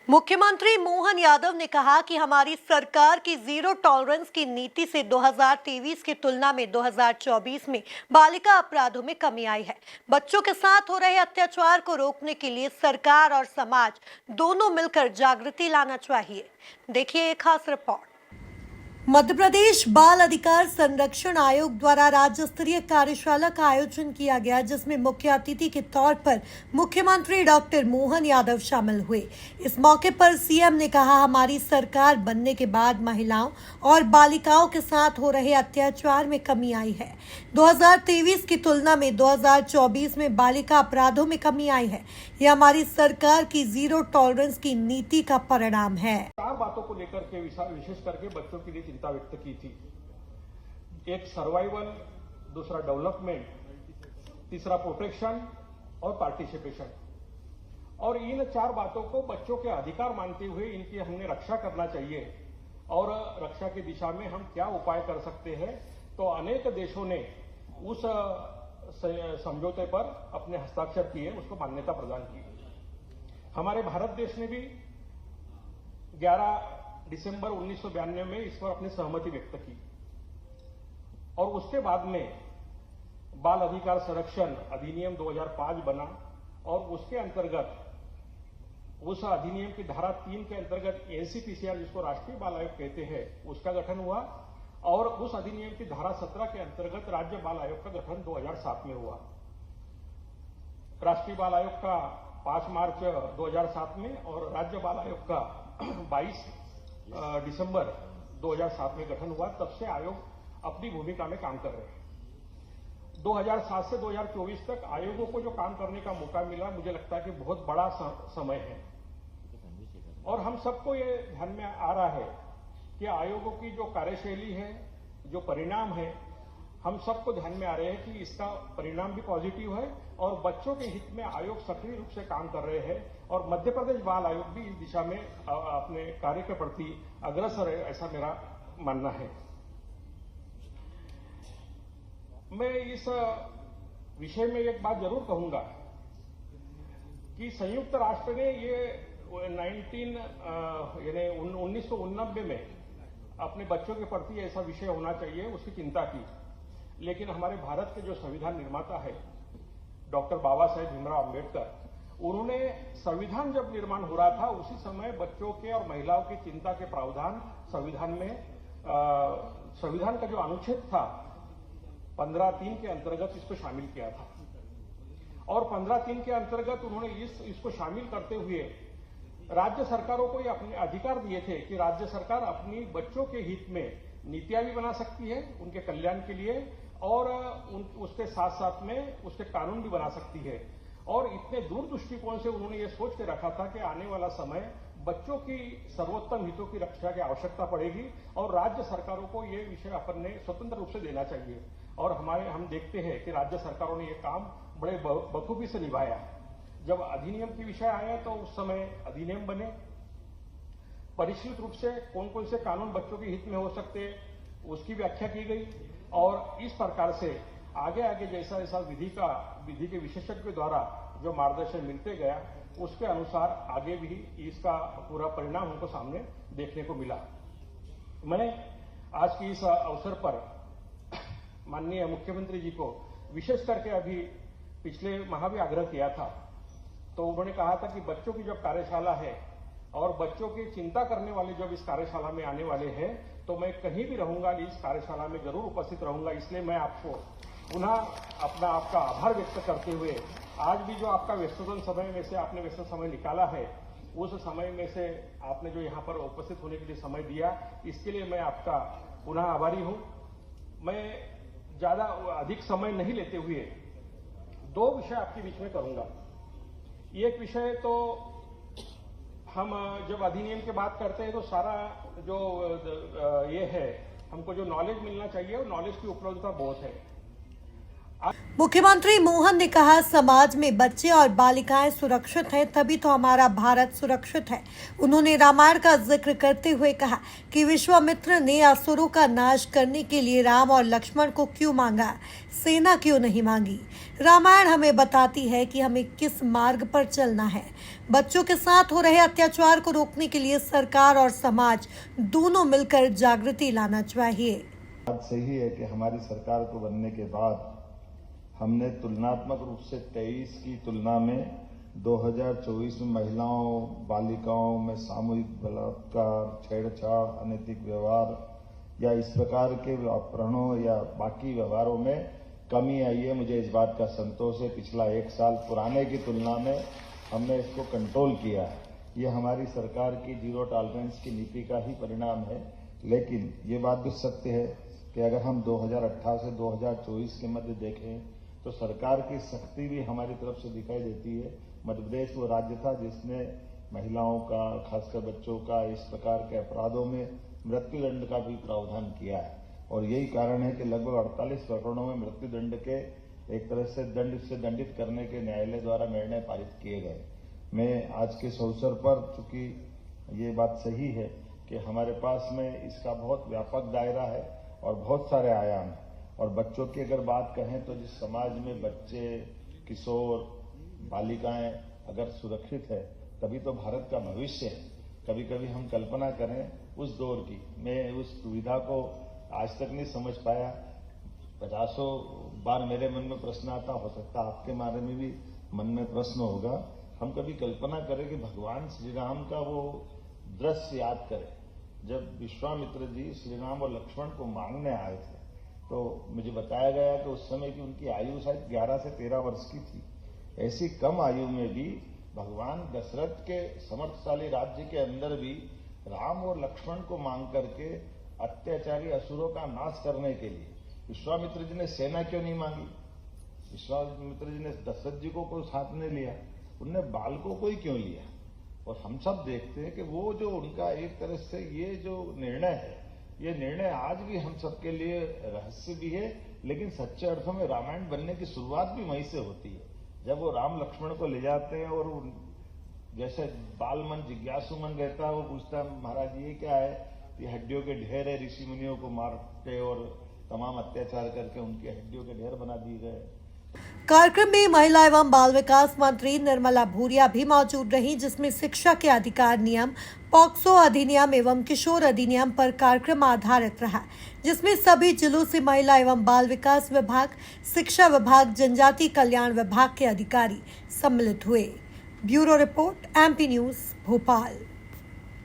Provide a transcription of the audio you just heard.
मुख्यमंत्री मोहन यादव ने कहा कि हमारी सरकार की जीरो टॉलरेंस की नीति से 2023 की तुलना में 2024 में बालिका अपराधों में कमी आई है। बच्चों के साथ हो रहे अत्याचार को रोकने के लिए सरकार और समाज दोनों मिलकर जागृति लाना चाहिए। देखिए एक खास रिपोर्ट। मध्य प्रदेश बाल अधिकार संरक्षण आयोग द्वारा राज्य स्तरीय कार्यशाला का आयोजन किया गया, जिसमें मुख्य अतिथि के तौर पर मुख्यमंत्री डॉक्टर मोहन यादव शामिल हुए। इस मौके पर सीएम ने कहा, हमारी सरकार बनने के बाद महिलाओं और बालिकाओं के साथ हो रहे अत्याचार में कमी आई है। 2023 की तुलना में 2024 में बालिका अपराधों में कमी आई है। यह हमारी सरकार की जीरो टॉलरेंस की नीति का परिणाम है। 4 बातों को लेकर के विशेष करके बच्चों के लिए चिंता व्यक्त की थी। एक सर्वाइवल, दूसरा डेवलपमेंट, तीसरा प्रोटेक्शन और पार्टिसिपेशन। और इन 4 बातों को बच्चों के अधिकार मानते हुए इनकी हमने रक्षा करना चाहिए। और रक्षा की दिशा में हम क्या उपाय कर सकते हैं, तो अनेक देशों ने उस समझौते पर अपने हस्ताक्षर किए, उसको मान्यता प्रदान की। हमारे भारत देश ने भी 11 दिसंबर 1992 में इस पर अपनी सहमति व्यक्त की। और उसके बाद में बाल अधिकार संरक्षण अधिनियम 2005 बना और उसके अंतर्गत उस अधिनियम की धारा 3 के अंतर्गत एनसीपीसीआर, जिसको राष्ट्रीय बाल आयोग कहते हैं, उसका गठन हुआ। और उस अधिनियम की धारा 17 के अंतर्गत राज्य बाल आयोग का गठन 2007 में हुआ। राष्ट्रीय बाल आयोग का 5 मार्च 2007 में और राज्य बाल आयोग का 22 दिसंबर 2007 में गठन हुआ। तब से आयोग अपनी भूमिका में काम कर रहे हैं। 2007 से 2024 तक आयोगों को जो काम करने का मौका मिला, मुझे लगता है कि बहुत बड़ा समय है। और हम सबको ये ध्यान में आ रहा है कि आयोगों की जो कार्यशैली है, जो परिणाम है, हम सबको ध्यान में आ रहे हैं कि इसका परिणाम भी पॉजिटिव है और बच्चों के हित में आयोग सक्रिय रूप से काम कर रहे हैं। और मध्य प्रदेश बाल आयोग भी इस दिशा में अपने कार्य के प्रति अग्रसर है, ऐसा मेरा मानना है। मैं इस विषय में एक बात जरूर कहूंगा कि संयुक्त राष्ट्र ने ये 1989 में अपने बच्चों के प्रति ऐसा विषय होना चाहिए, उसकी चिंता की। लेकिन हमारे भारत के जो संविधान निर्माता है डॉक्टर बाबा साहेब भीमराव अम्बेडकर, उन्होंने संविधान जब निर्माण हो रहा था उसी समय बच्चों के और महिलाओं की चिंता के प्रावधान संविधान में संविधान का जो अनुच्छेद था 15(3) के अंतर्गत इसको शामिल किया था। और 15(3) के अंतर्गत उन्होंने इसको शामिल करते हुए राज्य सरकारों को ये अपने अधिकार दिए थे कि राज्य सरकार अपनी बच्चों के हित में नीतियां भी बना सकती है उनके कल्याण के लिए, और उसके साथ साथ में उसके कानून भी बना सकती है। और इतने दूर दृष्टिकोण से उन्होंने ये सोच के रखा था कि आने वाला समय बच्चों की सर्वोत्तम हितों की रक्षा की आवश्यकता पड़ेगी और राज्य सरकारों को ये विषय अपने स्वतंत्र रूप से देना चाहिए। और हम देखते हैं कि राज्य सरकारों ने ये काम बड़े बखूबी से निभाया। जब अधिनियम की विषय आया तो उस समय अधिनियम बने, परिष्कृत रूप से कौन कौन से कानून बच्चों के हित में हो सकते उसकी व्याख्या की गई। और इस प्रकार से आगे आगे जैसा जैसा विधि के विशेषज्ञों द्वारा जो मार्गदर्शन मिलते गया, उसके अनुसार आगे भी इसका पूरा परिणाम हमको सामने देखने को मिला। मैं आज की इस अवसर पर माननीय मुख्यमंत्री जी को विशेष करके अभी पिछले माह भी आग्रह किया था, तो उन्होंने कहा था कि बच्चों की जब कार्यशाला है और बच्चों की चिंता करने वाले जब इस कार्यशाला में आने वाले हैं, तो मैं कहीं भी रहूंगा, इस कार्यशाला में जरूर उपस्थित रहूंगा। इसलिए मैं आपको पुनः आपका आभार व्यक्त करते हुए आज भी जो आपका व्यस्ततम समय में से आपने व्यस्त समय निकाला है, उस समय में से आपने जो यहाँ पर उपस्थित होने के लिए समय दिया, इसके लिए मैं आपका पुनः आभारी हूं। मैं ज्यादा अधिक समय नहीं लेते हुए 2 विषय आपके बीच में करूंगा। एक विषय तो हम जब अधिनियम की बात करते हैं तो सारा जो ये है, हमको जो नॉलेज मिलना चाहिए वो नॉलेज की उपलब्धता बहुत है। मुख्यमंत्री मोहन ने कहा, समाज में बच्चे और बालिकाएं सुरक्षित हैं तभी तो हमारा भारत सुरक्षित है। उन्होंने रामायण का जिक्र करते हुए कहा कि विश्वामित्र ने असुरों का नाश करने के लिए राम और लक्ष्मण को क्यों मांगा, सेना क्यों नहीं मांगी। रामायण हमें बताती है कि हमें किस मार्ग पर चलना है। बच्चों के साथ हो रहे अत्याचार को रोकने के लिए सरकार और समाज दोनों मिलकर जागृति लाना चाहिए। बात सही है कि हमारी सरकार को बनने के बाद हमने तुलनात्मक रूप से 23 की तुलना में 2024 में महिलाओं बालिकाओं में सामूहिक बलात्कार, छेड़छाड़, अनैतिक व्यवहार या इस प्रकार के अपहरणों या बाकी व्यवहारों में कमी आई है। मुझे इस बात का संतोष है। पिछला 1 साल पुराने की तुलना में हमने इसको कंट्रोल किया है। ये हमारी सरकार की जीरो टॉलरेंस की नीति का ही परिणाम है। लेकिन ये बात भी सत्य है कि अगर हम 2018 से 2024 के मध्य देखें तो सरकार की सख्ती भी हमारी तरफ से दिखाई देती है। मध्य प्रदेश वो राज्य था जिसने महिलाओं का, खासकर बच्चों का, इस प्रकार के अपराधों में मृत्युदंड का भी प्रावधान किया है। और यही कारण है कि लगभग 48 प्रकरणों में मृत्युदंड के एक तरह से दंडित करने के न्यायालय द्वारा निर्णय पारित किए गए। मैं आज के इस अवसर पर, चूंकि ये बात सही है कि हमारे पास में इसका बहुत व्यापक दायरा है और बहुत सारे आयाम हैं। और बच्चों की अगर बात कहें तो जिस समाज में बच्चे, किशोर, बालिकाएं अगर सुरक्षित है तभी तो भारत का भविष्य है। कभी कभी हम कल्पना करें उस दौर की, मैं उस दुविधा को आज तक नहीं समझ पाया। 50 बार मेरे मन में प्रश्न आता, हो सकता आपके बारे में भी मन में प्रश्न होगा। हम कभी कल्पना करें कि भगवान श्री राम का वो दृश्य याद करें जब विश्वामित्र जी श्री राम और लक्ष्मण को मांगने आए थे। तो मुझे बताया गया कि उस समय की उनकी आयु शायद 11 से 13 वर्ष की थी। ऐसी कम आयु में भी भगवान दशरथ के समर्थशाली राज्य के अंदर भी राम और लक्ष्मण को मांग करके अत्याचारी असुरों का नाश करने के लिए विश्वामित्र जी ने सेना क्यों नहीं मांगी? विश्वामित्र जी ने दशरथ जी को कोई साथ नहीं लिया, उनने बालकों को ही क्यों लिया? और हम सब देखते हैं कि वो जो उनका एक तरह से ये जो निर्णय है, ये निर्णय आज भी हम सबके लिए रहस्य भी है। लेकिन सच्चे अर्थों में रामायण बनने की शुरुआत भी वहीं से होती है, जब वो राम लक्ष्मण को ले जाते हैं और जैसे बाल मन जिज्ञासु मन रहता है, वो पूछता है महाराज ये क्या है? ये हड्डियों के ढेर है, ऋषि मुनियों को मारते और तमाम अत्याचार करके उनकी हड्डियों के ढेर बना दिए गए। कार्यक्रम में महिला एवं बाल विकास मंत्री निर्मला भूरिया भी मौजूद रहीं, जिसमें शिक्षा के अधिकार नियम, पॉक्सो अधिनियम एवं किशोर अधिनियम पर कार्यक्रम आधारित रहा, जिसमें सभी जिलों से महिला एवं बाल विकास विभाग, शिक्षा विभाग, जनजाति कल्याण विभाग के अधिकारी सम्मिलित हुए। Bureau report, MP news, Bhopal.